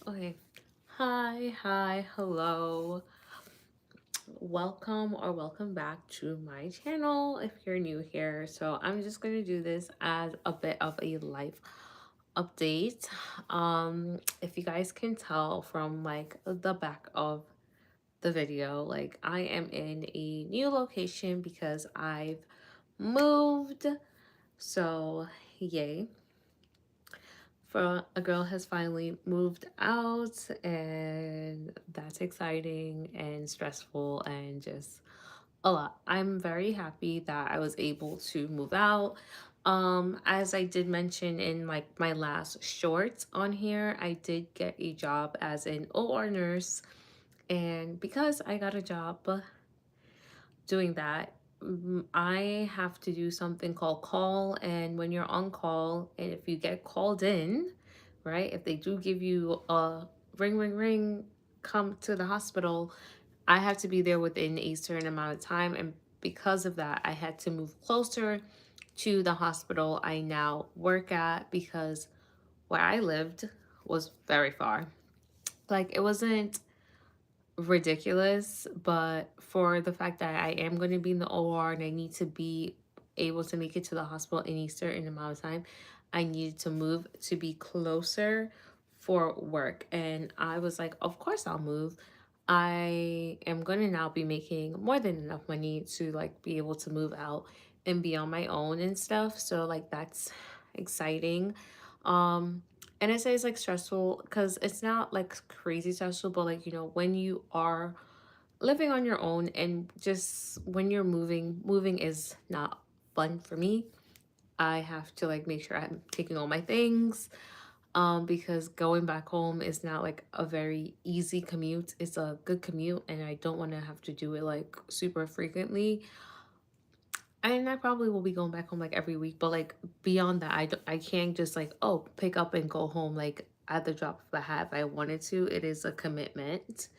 Okay. Hi, hello. Welcome back to my channel if you're new here. So I'm just going to do this as a bit of a life update. If you guys can tell from like the back of the video, like I am in a new location because I've moved. So, yay. For a girl has finally moved out, and that's exciting and stressful and just a lot. I'm very happy that I was able to move out. As I did mention in like my last short on here, I did get a job as an OR nurse, and because I got a job doing that, I have to do something called call. And when you're on call, and if you get called in, right, if they do give you a ring, ring, ring, come to the hospital, I have to be there within a certain amount of time. And because of that, I had to move closer to the hospital I now work at because where I lived was very far. Like, it wasn't ridiculous, but for the fact that I am going to be in the OR and I need to be able to make it to the hospital in a certain amount of time, I needed to move to be closer for work. And I was like, of course I'll move. I am going to now be making more than enough money to like be able to move out and be on my own and stuff. So like that's exciting. Um and I say it's like stressful because it's not like crazy stressful, but like, when you are living on your own and just when you're moving is not fun for me. I have to like make sure I'm taking all my things because going back home is not like a very easy commute. It's a good commute and I don't want to have to do it like super frequently. And I probably will be going back home like every week, but like beyond that, I can't just like, oh, pick up and go home like at the drop of a hat if I wanted to. It is a commitment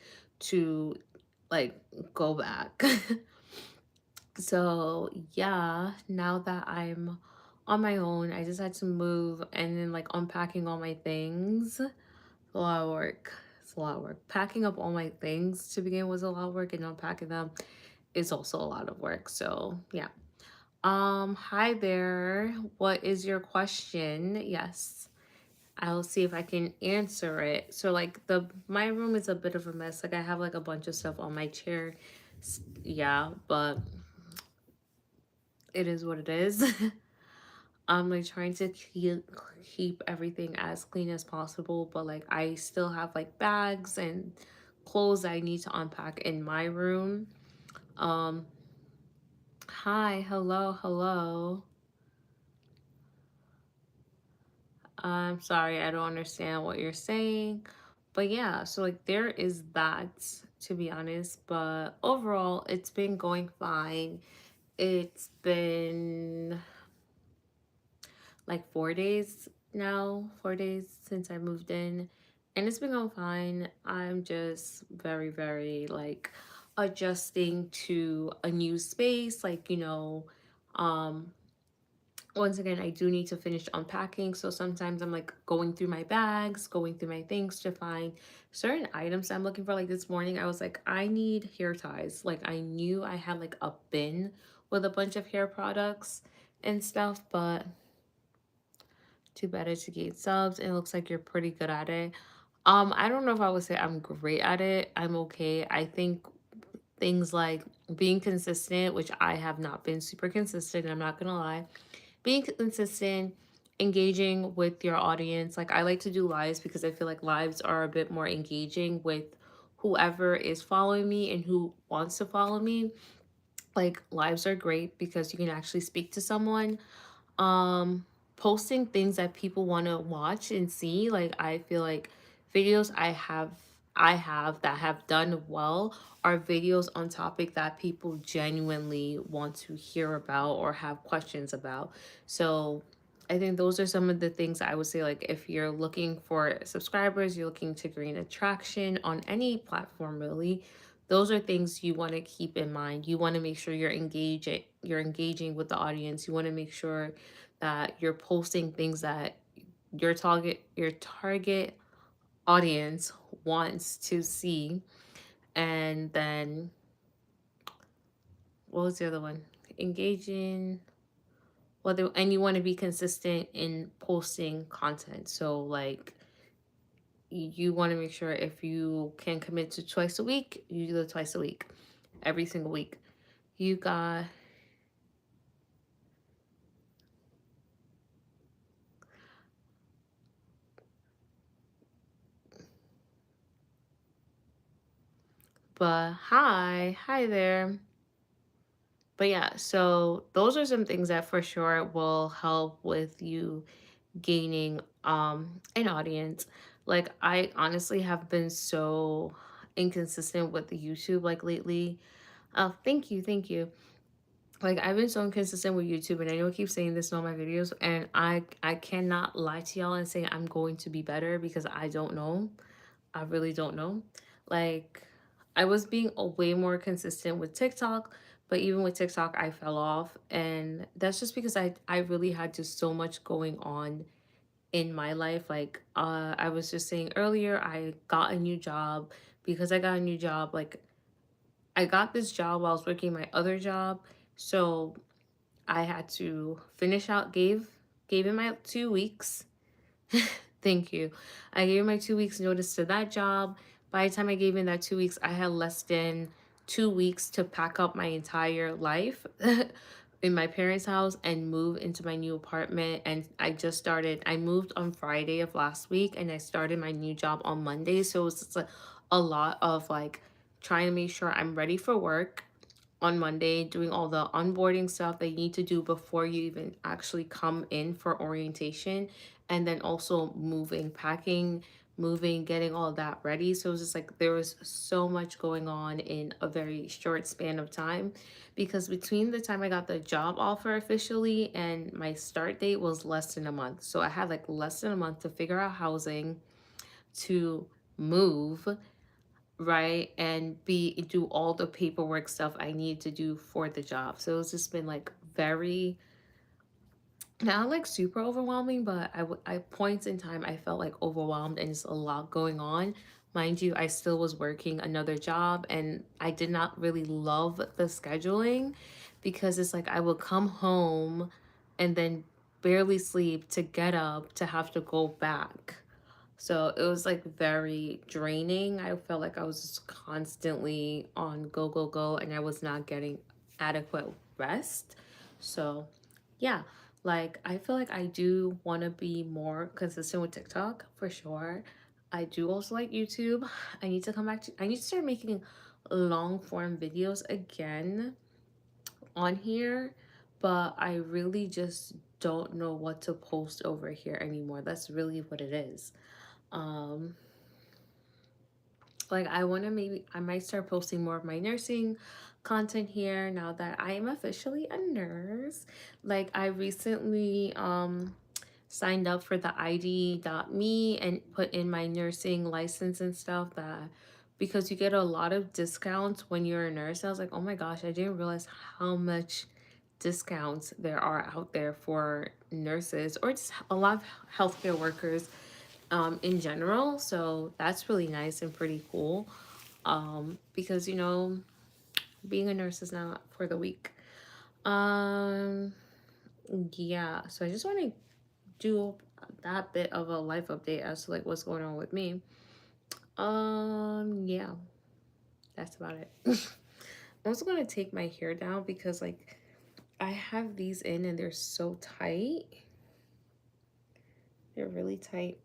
to like go back. So yeah, now that I'm on my own, I just had to move and then like unpacking all my things. A lot of work. It's a lot of work. Packing up all my things to begin was a lot of work, and unpacking them is also a lot of work. So yeah. Hi there. What is your question? Yes. I'll see if I can answer it. So like my room is a bit of a mess. Like I have like a bunch of stuff on my chair. Yeah, but it is what it is. I'm like trying to keep everything as clean as possible, but like I still have like bags and clothes I need to unpack in my room. Um, hi, hello. I'm sorry, I don't understand what you're saying. But yeah, so like there is that, to be honest, but overall it's been going fine. It's been like 4 days now, 4 days since I moved in, and it's been going fine. I'm just very, very like adjusting to a new space, like, um once again, I do need to finish unpacking. So sometimes I'm like going through my bags, going through my things to find certain items I'm looking for. Like this morning, I was like, I need hair ties. Like I knew I had like a bin with a bunch of hair products and stuff, but too bad it's to get subs. It looks like you're pretty good at it. I don't know if I would say I'm great at it. I'm okay. I think things like being consistent, which I have not been super consistent, I'm not gonna lie, being consistent, engaging with your audience. Like I like to do lives because I feel like lives are a bit more engaging with whoever is following me and who wants to follow me. Like lives are great because you can actually speak to someone. um Posting things that people want to watch and see, like I feel like videos I have that have done well are videos on topic that people genuinely want to hear about or have questions about. So I think those are some of the things I would say, like if you're looking for subscribers, you're looking to gain attraction on any platform really, those are things you want to keep in mind. You want to make sure you're engaging with the audience. You want to make sure that you're posting things that your target audience wants to see. And then what was the other one? Engaging. Well, and you want to be consistent in posting content. So like you want to make sure if you can commit to twice a week, you do it twice a week, every single week. You got, but hi there. But yeah, so those are some things that for sure will help with you gaining an audience. Like I honestly have been so inconsistent with the YouTube like lately. Oh, thank you. Like I've been so inconsistent with YouTube, and I know I keep saying this in all my videos, and I cannot lie to y'all and say I'm going to be better because I don't know. I really don't know. Like I was being a way more consistent with TikTok, but even with TikTok I fell off, and that's just because I really had just so much going on in my life. Like I was just saying earlier, I got a new job. Because I got a new job, like I got this job while I was working my other job. So I had to finish out, gave him my 2 weeks. Thank you. I gave my 2 weeks notice to that job. By the time I gave in that 2 weeks, I had less than 2 weeks to pack up my entire life in my parents' house and move into my new apartment. And I moved on Friday of last week and I started my new job on Monday. So it was just a lot of like trying to make sure I'm ready for work on Monday, doing all the onboarding stuff that you need to do before you even actually come in for orientation, and then also moving, packing, moving, getting all that ready. So it was just like there was so much going on in a very short span of time, because between the time I got the job offer officially and my start date was less than a month. So I had like less than a month to figure out housing, to move, right, and be do all the paperwork stuff I need to do for the job. So it's just been like very, not like super overwhelming, but I points in time I felt like overwhelmed and just a lot going on. Mind you, I still was working another job and I did not really love the scheduling, because it's like I would come home and then barely sleep to get up to have to go back. So it was like very draining. I felt like I was just constantly on go, go, go, and I was not getting adequate rest. So, yeah, like I feel like I do want to be more consistent with TikTok for sure. I do also like YouTube. I need to start making long form videos again on here, but I really just don't know what to post over here anymore. That's really what it is. Um, like I want to, maybe I might start posting more of my nursing content here now that I am officially a nurse. Like I recently signed up for the ID.me and put in my nursing license and stuff, that because you get a lot of discounts when you're a nurse. I was like, oh my gosh, I didn't realize how much discounts there are out there for nurses or just a lot of healthcare workers in general. So that's really nice and pretty cool, because you know being a nurse is not for the weak. Um, yeah. So I just want to do that bit of a life update as to like what's going on with me. Yeah, that's about it. I'm also gonna take my hair down because like I have these in and they're so tight. They're really tight.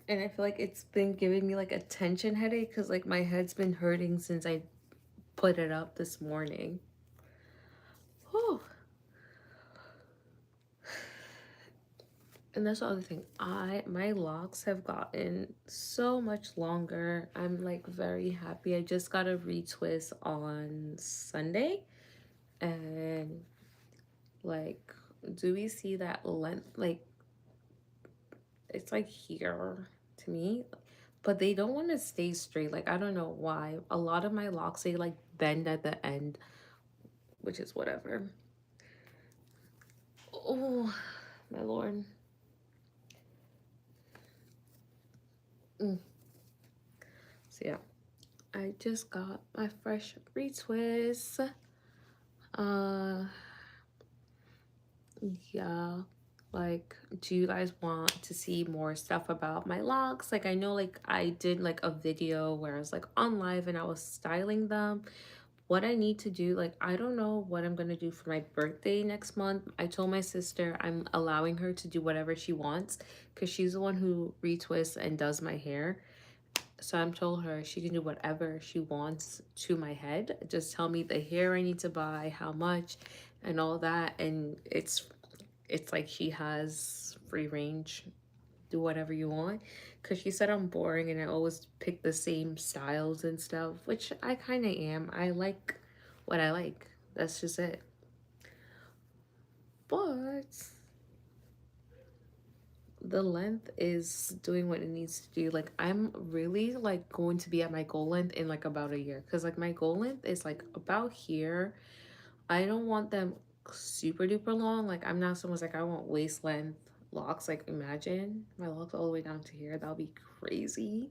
And I feel like it's been giving me like a tension headache because like my head's been hurting since I put it up this morning. Whew. And that's the other thing. My locks have gotten so much longer. I'm like very happy. I just got a retwist on Sunday, and like, do we see that length? Like it's like here to me, but they don't want to stay straight. Like I don't know why. A lot of my locks, they like bend at the end, which is whatever. Oh, my lord. Mm. So yeah, I just got my fresh retwist. Uh, yeah. Like, do you guys want to see more stuff about my locks? Like, I know, like, I did like a video where I was like on live and I was styling them. What I need to do, like, I don't know what I'm gonna do for my birthday next month. I told my sister I'm allowing her to do whatever she wants because she's the one who retwists and does my hair. So I'm told her she can do whatever she wants to my head. Just tell me the hair I need to buy, how much, and all that. And it's like she has free range. Do whatever you want. Cause she said I'm boring and I always pick the same styles and stuff, which I kind of am. I like what I like. That's just it. But the length is doing what it needs to do. Like I'm really like going to be at my goal length in like about a year. Cause like my goal length is like about here. I don't want them super duper long. Like I'm not someone's like I want waist length locks. Like imagine my locks all the way down to here. That'll be crazy.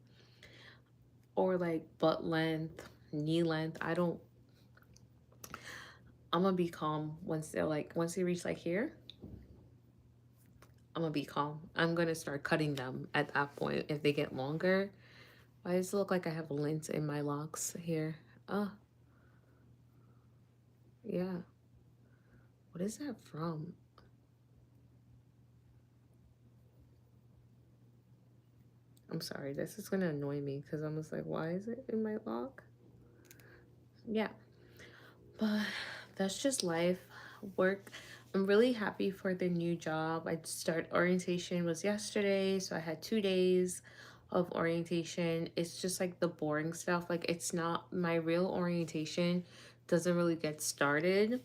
Or like butt length, knee length. I don't. I'm gonna be calm once they're like once they reach like here. I'm gonna be calm. I'm gonna start cutting them at that point if they get longer. Why does it look like I have lint in my locks here? Oh, yeah. What is that from? I'm sorry. This is gonna annoy me because I'm just like, why is it in my lock? Yeah. But that's just life, work. I'm really happy for the new job. I start orientation was yesterday, so I had 2 days of orientation. It's just like the boring stuff. Like it's not my real orientation doesn't really get started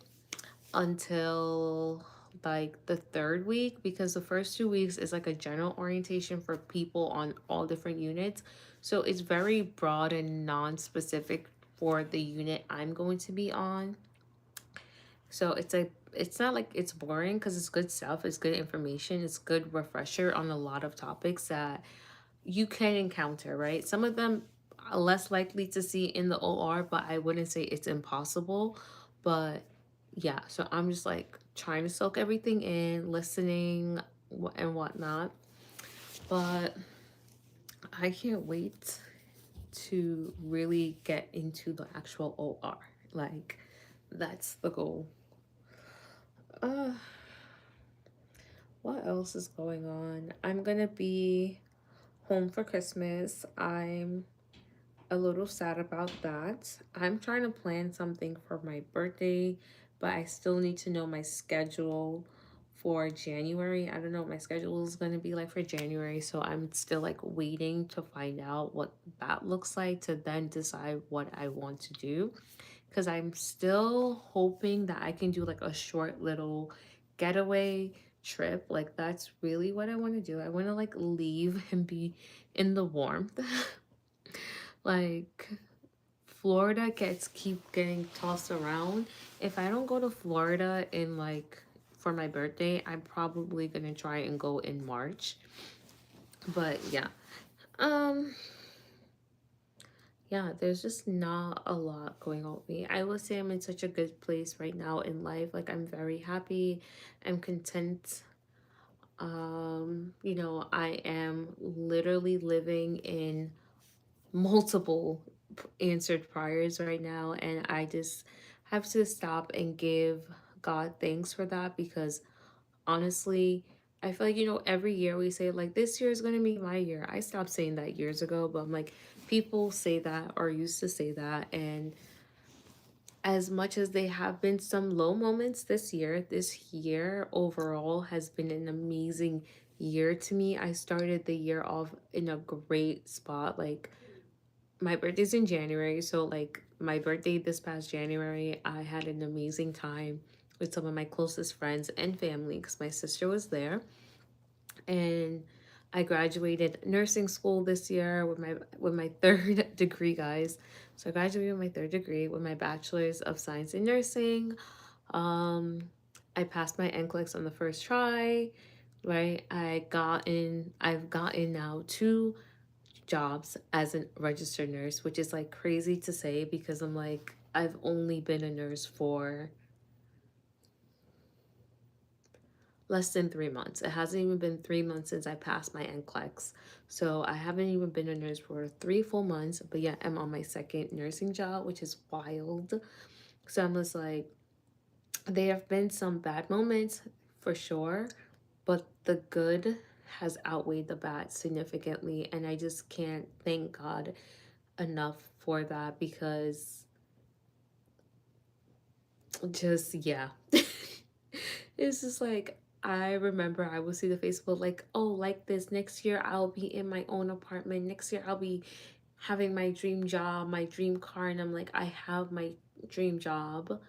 until like the third week because the first 2 weeks is like a general orientation for people on all different units. So it's very broad and non-specific for the unit I'm going to be on. So it's like it's not like it's boring because it's good stuff, it's good information, it's good refresher on a lot of topics that you can encounter, right? Some of them are less likely to see in the OR, but I wouldn't say it's impossible. But yeah, so I'm just like trying to soak everything in, listening and whatnot. But I can't wait to really get into the actual OR. Like, that's the goal. Uh, what else is going on? I'm gonna be home for Christmas. I'm a little sad about that. I'm trying to plan something for my birthday, but I still need to know my schedule for January. I don't know what my schedule is going to be like for January, so I'm still like waiting to find out what that looks like to then decide what I want to do. Because I'm still hoping that I can do like a short little getaway trip. Like, that's really what I want to do. I want to like leave and be in the warmth. Like, Florida gets keep getting tossed around. If I don't go to Florida in like for my birthday, I'm probably gonna try and go in March. But yeah. Um yeah, there's just not a lot going on with me. I will say I'm in such a good place right now in life. Like I'm very happy. I'm content. I am literally living in multiple answered prayers right now, and I just have to stop and give God thanks for that because honestly, I feel like every year we say like this year is going to be my year. I stopped saying that years ago, but I'm like people say that or used to say that, and as much as they have been some low moments this year overall has been an amazing year to me. I started the year off in a great spot. Like my birthday's in January, so like my birthday this past January, I had an amazing time with some of my closest friends and family because my sister was there. And I graduated nursing school this year with my third degree, guys. So I graduated with my third degree with my bachelor's of science in nursing. Um, I passed my NCLEX on the first try, right? I've gotten now two jobs as a registered nurse, which is like crazy to say because I'm like, I've only been a nurse for less than 3 months. It hasn't even been 3 months since I passed my NCLEX. So I haven't even been a nurse for 3 full months, but yet I'm on my second nursing job, which is wild. So I'm just like, there have been some bad moments for sure, but the good has outweighed the bad significantly. And I just can't thank God enough for that because just, yeah. It's just like, I remember I would see the Facebook like, oh, like this. Next year I'll be in my own apartment. Next year I'll be having my dream job, my dream car. And I'm like, I have my dream job,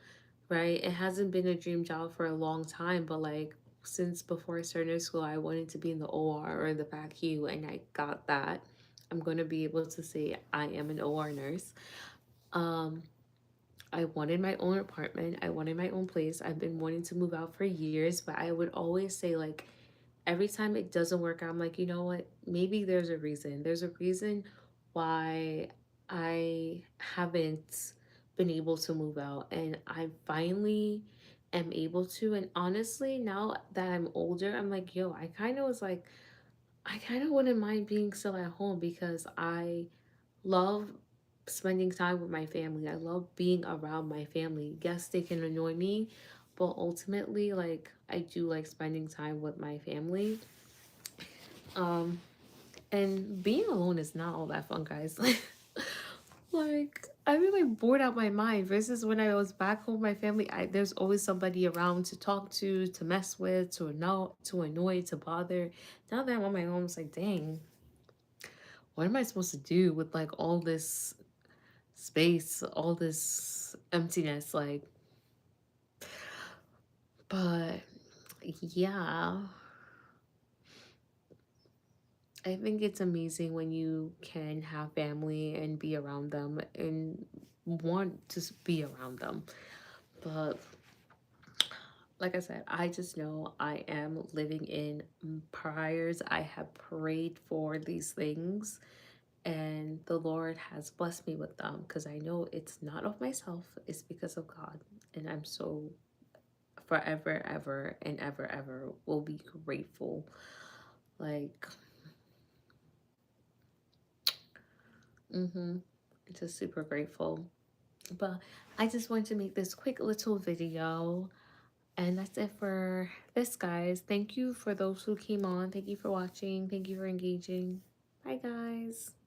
right? It hasn't been a dream job for a long time, but like since before I started school, I wanted to be in the OR or the PACU, and I got that. I'm going to be able to say I am an OR nurse. Um, I wanted my own apartment. I wanted my own place. I've been wanting to move out for years, but I would always say, like, every time it doesn't work out, I'm like, you know what? Maybe there's a reason. There's a reason why I haven't been able to move out. And I finally am able to. And honestly, now that I'm older, I'm like, yo, I kind of was like, I kind of wouldn't mind being still at home because I love spending time with my family. I love being around my family. Yes, they can annoy me, but ultimately, like, I do like spending time with my family. Um, and being alone is not all that fun, guys. Like, I'd be like bored out my mind versus when I was back home, my family, there's always somebody around to talk to mess with, to annoy, to bother. Now that I'm on my own, it's like, dang, what am I supposed to do with like all this space, all this emptiness? Like, but yeah, I think it's amazing when you can have family and be around them and want to be around them. But like I said, I just know I am living in prayers. I have prayed for these things, and the Lord has blessed me with them because I know it's not of myself, it's because of God. And I'm so forever, ever, and ever, ever will be grateful. Like, just super grateful. But I just wanted to make this quick little video. And that's it for this, guys. Thank you for those who came on. Thank you for watching. Thank you for engaging. Bye, guys.